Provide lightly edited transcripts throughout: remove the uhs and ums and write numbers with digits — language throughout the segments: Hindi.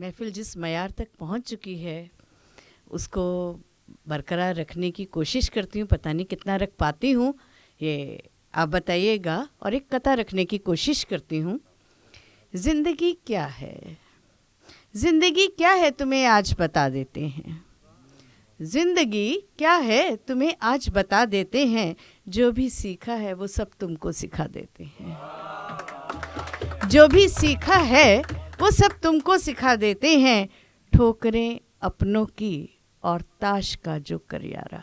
महफ़िल जिस मयार तक पहुंच चुकी है उसको बरकरार रखने की कोशिश करती हूँ। पता नहीं कितना रख पाती हूँ, ये आप बताइएगा। और एक कथा रखने की कोशिश करती हूँ। ज़िंदगी क्या है? ज़िंदगी क्या है तुम्हें आज बता देते हैं। ज़िंदगी क्या है तुम्हें आज बता देते हैं। जो भी सीखा है वो सब तुमको सिखा देते हैं। जो भी सीखा है वो सब तुमको सिखा देते हैं। ठोकरें अपनों की और ताश का जो करियारा।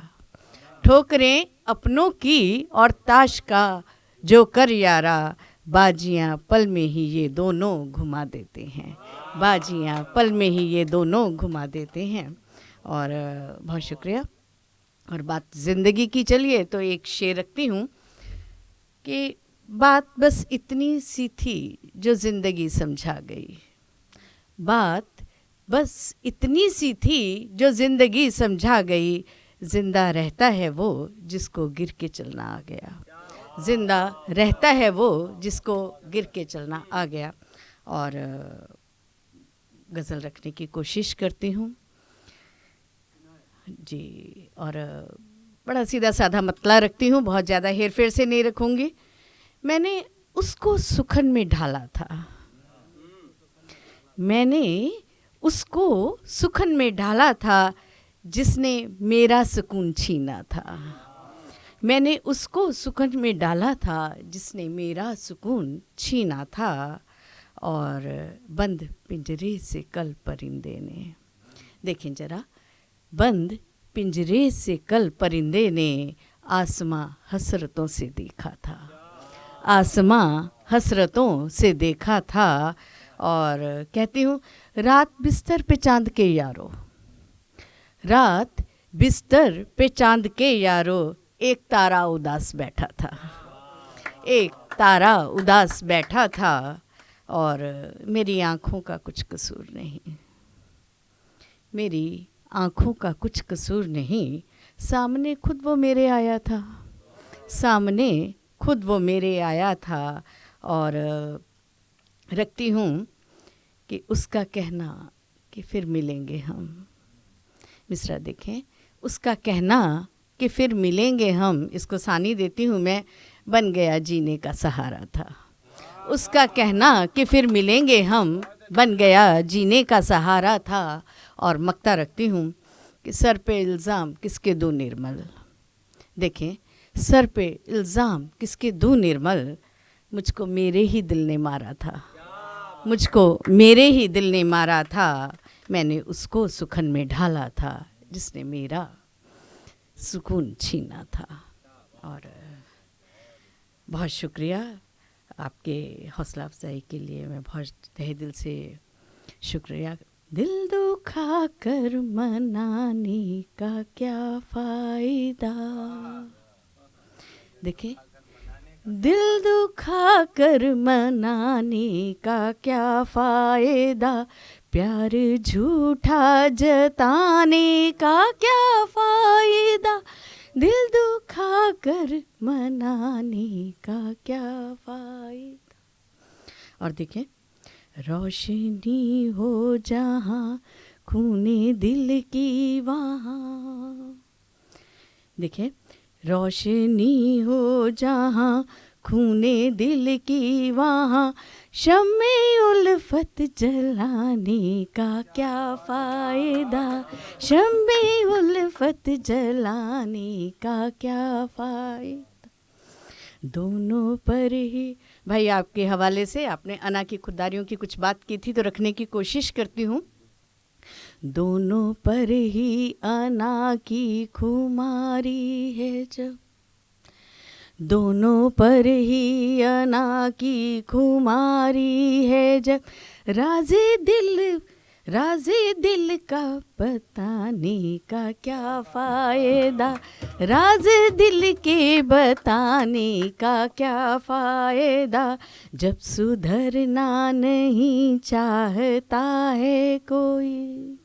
ठोकरें अपनों की और ताश का जो करियारा। बाजियां पल में ही ये दोनों घुमा देते हैं। बाजियां पल में ही ये दोनों घुमा देते हैं। और बहुत शुक्रिया। और बात ज़िंदगी की चलिए तो एक शेर रखती हूँ कि बात बस इतनी सी थी जो ज़िंदगी समझा गई। बात बस इतनी सी थी जो ज़िंदगी समझा गई। जिंदा रहता है वो जिसको गिर के चलना आ गया। जिंदा रहता है वो जिसको गिर के चलना आ गया। और गज़ल रखने की कोशिश करती हूँ जी। और बड़ा सीधा साधा मतला रखती हूँ, बहुत ज़्यादा हेर फेर से नहीं रखूँगी। मैंने उसको सुखन में ढाला था। मैंने उसको सुखन में ढाला था जिसने मेरा सुकून छीना था। मैंने उसको सुखन में डाला था जिसने मेरा सुकून छीना था। और बंद पिंजरे से कल परिंदे ने, देखें जरा, बंद पिंजरे से कल परिंदे ने आसमां हसरतों से देखा था। आसमां हसरतों से देखा था। और कहती हूँ, रात बिस्तर पे चांद के यारो, रात बिस्तर पे चांद के यारो, एक तारा उदास बैठा था। एक तारा उदास बैठा था। और मेरी आँखों का कुछ कसूर नहीं, मेरी आँखों का कुछ कसूर नहीं। सामने खुद वो मेरे आया था, सामने खुद वो मेरे आया था। और रखती हूँ कि उसका कहना कि फिर मिलेंगे हम। मिसरा देखें, उसका कहना कि फिर मिलेंगे हम, इसको सानी देती हूँ मैं, बन गया जीने का सहारा था। उसका कहना कि फिर मिलेंगे हम बन गया जीने का सहारा था। और मक्ता रखती हूँ कि सर पे इल्ज़ाम किसके दूं निर्मल। देखें, सर पे इल्ज़ाम किसके दूं निर्मल, मुझको मेरे ही दिल ने मारा था, मुझको मेरे ही दिल ने मारा था। मैंने उसको सुखन में ढाला था जिसने मेरा सुकून छीना था। और बहुत शुक्रिया आपके हौसला अफजाई के लिए, मैं बहुत तहे दिल से शुक्रिया। दिल दुखा कर मनाने का क्या फ़ायदा। देखें, दिल दुखा कर मनाने का क्या फ़ायदा, प्यार झूठा जताने का क्या फ़ायदा, दिल दुखा कर मनाने का क्या फ़ायदा। और देखें, रोशनी हो जहाँ खूने दिल की वहाँ। देखें, रोशनी हो जहाँ खूने दिल की वहाँ, शम्मे उल्फत जलाने का क्या फ़ायदा, शम्मे उल्फत जलाने का क्या फ़ायदा। दोनों पर ही, भाई आपके हवाले से आपने अना की खुददारियों की कुछ बात की थी तो रखने की कोशिश करती हूँ। दोनों पर ही अना की खुमारी है जब, दोनों पर ही अना की खुमारी है जब, राज़े दिल का बताने का क्या फ़ायदा, राज़ दिल के बताने का क्या फ़ायदा, जब सुधरना नहीं चाहता है कोई,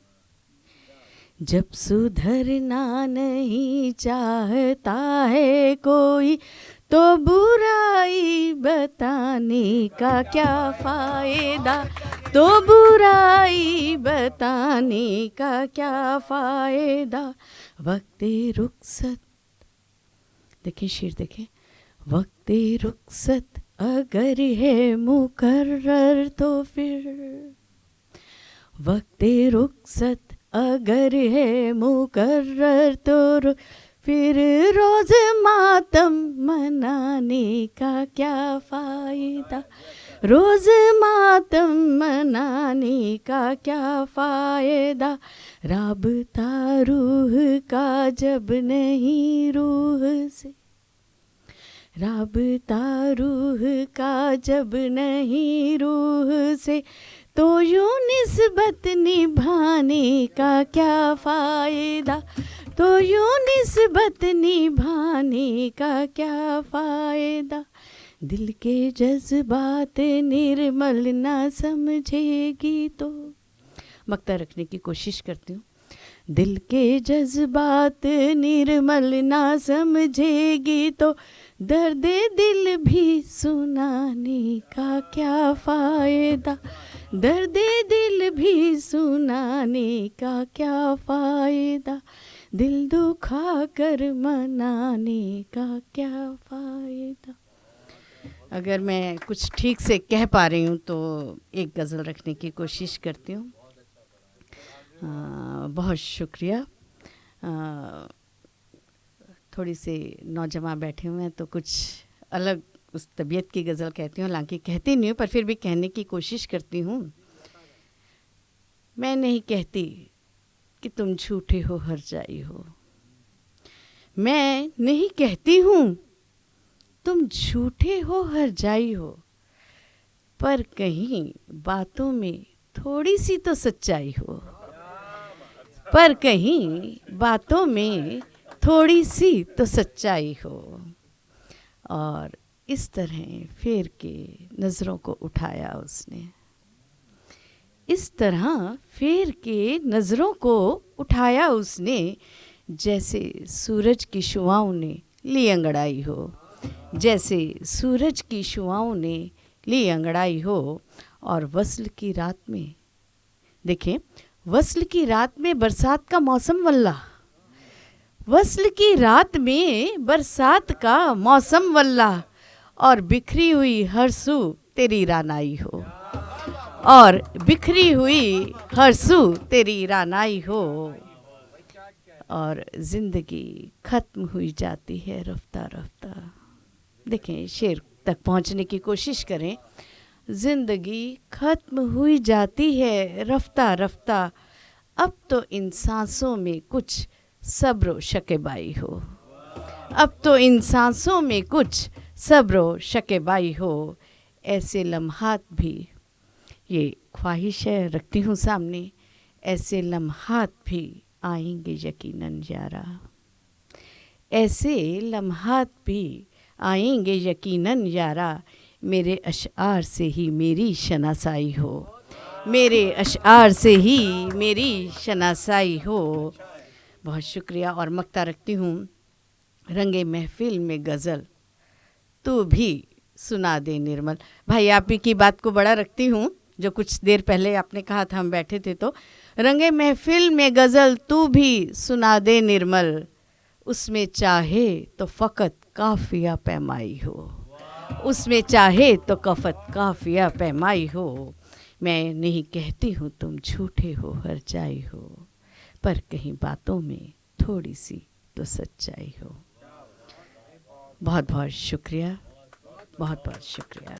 जब सुधरना नहीं चाहता है कोई, तो बुराई बताने का क्या फ़ायदा, तो बुराई बताने का क्या फायदा। वक्त रुखसत, देखिए शेर देखें, वक्त रुखसत अगर है मुकर्रर तो फिर, वक्त रुखसत अगर है मुकर्रर तो फिर रोज मातम मनाने का क्या फायदा। रोज मातम मनाने का क्या फायदा। राबता रूह का जब नहीं रूह से, राबता रूह का जब नहीं रूह से, तो यूं निस्बत निभाने का क्या फ़ायदा। तो यूं निस्बत निभाने का क्या फ़ायदा। दिल के जज्बात निर्मल ना समझेगी तो, मक्ता रखने की कोशिश करती हूँ। दिल के जज्बात निर्मल ना समझेगी तो दर्द दिल भी सुनाने का क्या फ़ायदा। दर्द दिल भी सुनाने का क्या फ़ायदा। दिल दुखा कर मनाने का क्या फ़ायदा। अगर मैं कुछ ठीक से कह पा रही हूँ तो एक गज़ल रखने की कोशिश करती हूँ। बहुत शुक्रिया। थोड़ी सी नौजवान बैठे हुए हैं तो कुछ अलग उस तबीयत की गज़ल कहती हूँ, हालांकि कहती नहीं हूँ पर फिर भी कहने की कोशिश करती हूँ। मैं नहीं कहती कि तुम झूठे हो हर जाई हो, मैं नहीं कहती हूँ तुम झूठे हो हर जाई हो, पर कहीं बातों में थोड़ी सी तो सच्चाई हो। पर कहीं बातों में थोड़ी सी तो सच्चाई हो। और इस तरह फेर के नज़रों को उठाया उसने, इस तरह फेर के नज़रों को उठाया उसने, जैसे सूरज की शुआओं ने ली अंगड़ाई हो। जैसे सूरज की शुआओं ने ली अंगड़ाई हो। और वस्ल की रात में, देखें, वस्ल की रात में बरसात का मौसम वल्ला, वस्ल की रात में बरसात का मौसम वल्ला, और बिखरी हुई हर सू तेरी रानाई हो। और बिखरी हुई हर सू तेरी रानाई हो। और ज़िंदगी ख़त्म हुई जाती है रफ्ता रफ्ता। देखें, शेर तक पहुंचने की कोशिश करें। ज़िंदगी ख़त्म हुई जाती है रफ्ता रफ्ता, अब तो इन सांसों में कुछ सब्र शकेबाई हो। अब तो इन सांसों में कुछ सब्र शकेबाई हो। ऐसे लम्हात भी, ये ख्वाहिश है रखती हूँ सामने, ऐसे लम्हात भी आएंगे यकीनन यारा। ऐसे लम्हात भी आएंगे यकीनन यारा, मेरे अशआर से ही मेरी शनासाई हो। मेरे अशआर से ही मेरी शनासाई हो। बहुत शुक्रिया। और मक्ता रखती हूँ रंगे महफिल में गज़ल तू भी सुना दे निर्मल। भाई आप ही की बात को बड़ा रखती हूँ, जो कुछ देर पहले आपने कहा था, हम बैठे थे तो, रंगे महफिल में गज़ल तू भी सुना दे निर्मल, उसमें चाहे तो फ़कत काफ़िया पैमाई हो। उसमें चाहे तो कफ़त काफ़िया पैमाई हो। मैं नहीं कहती हूँ तुम झूठे हो हर जाई हो, पर कहीं बातों में थोड़ी सी तो सच्चाई हो। बहुत बहुत शुक्रिया, बहुत बहुत शुक्रिया।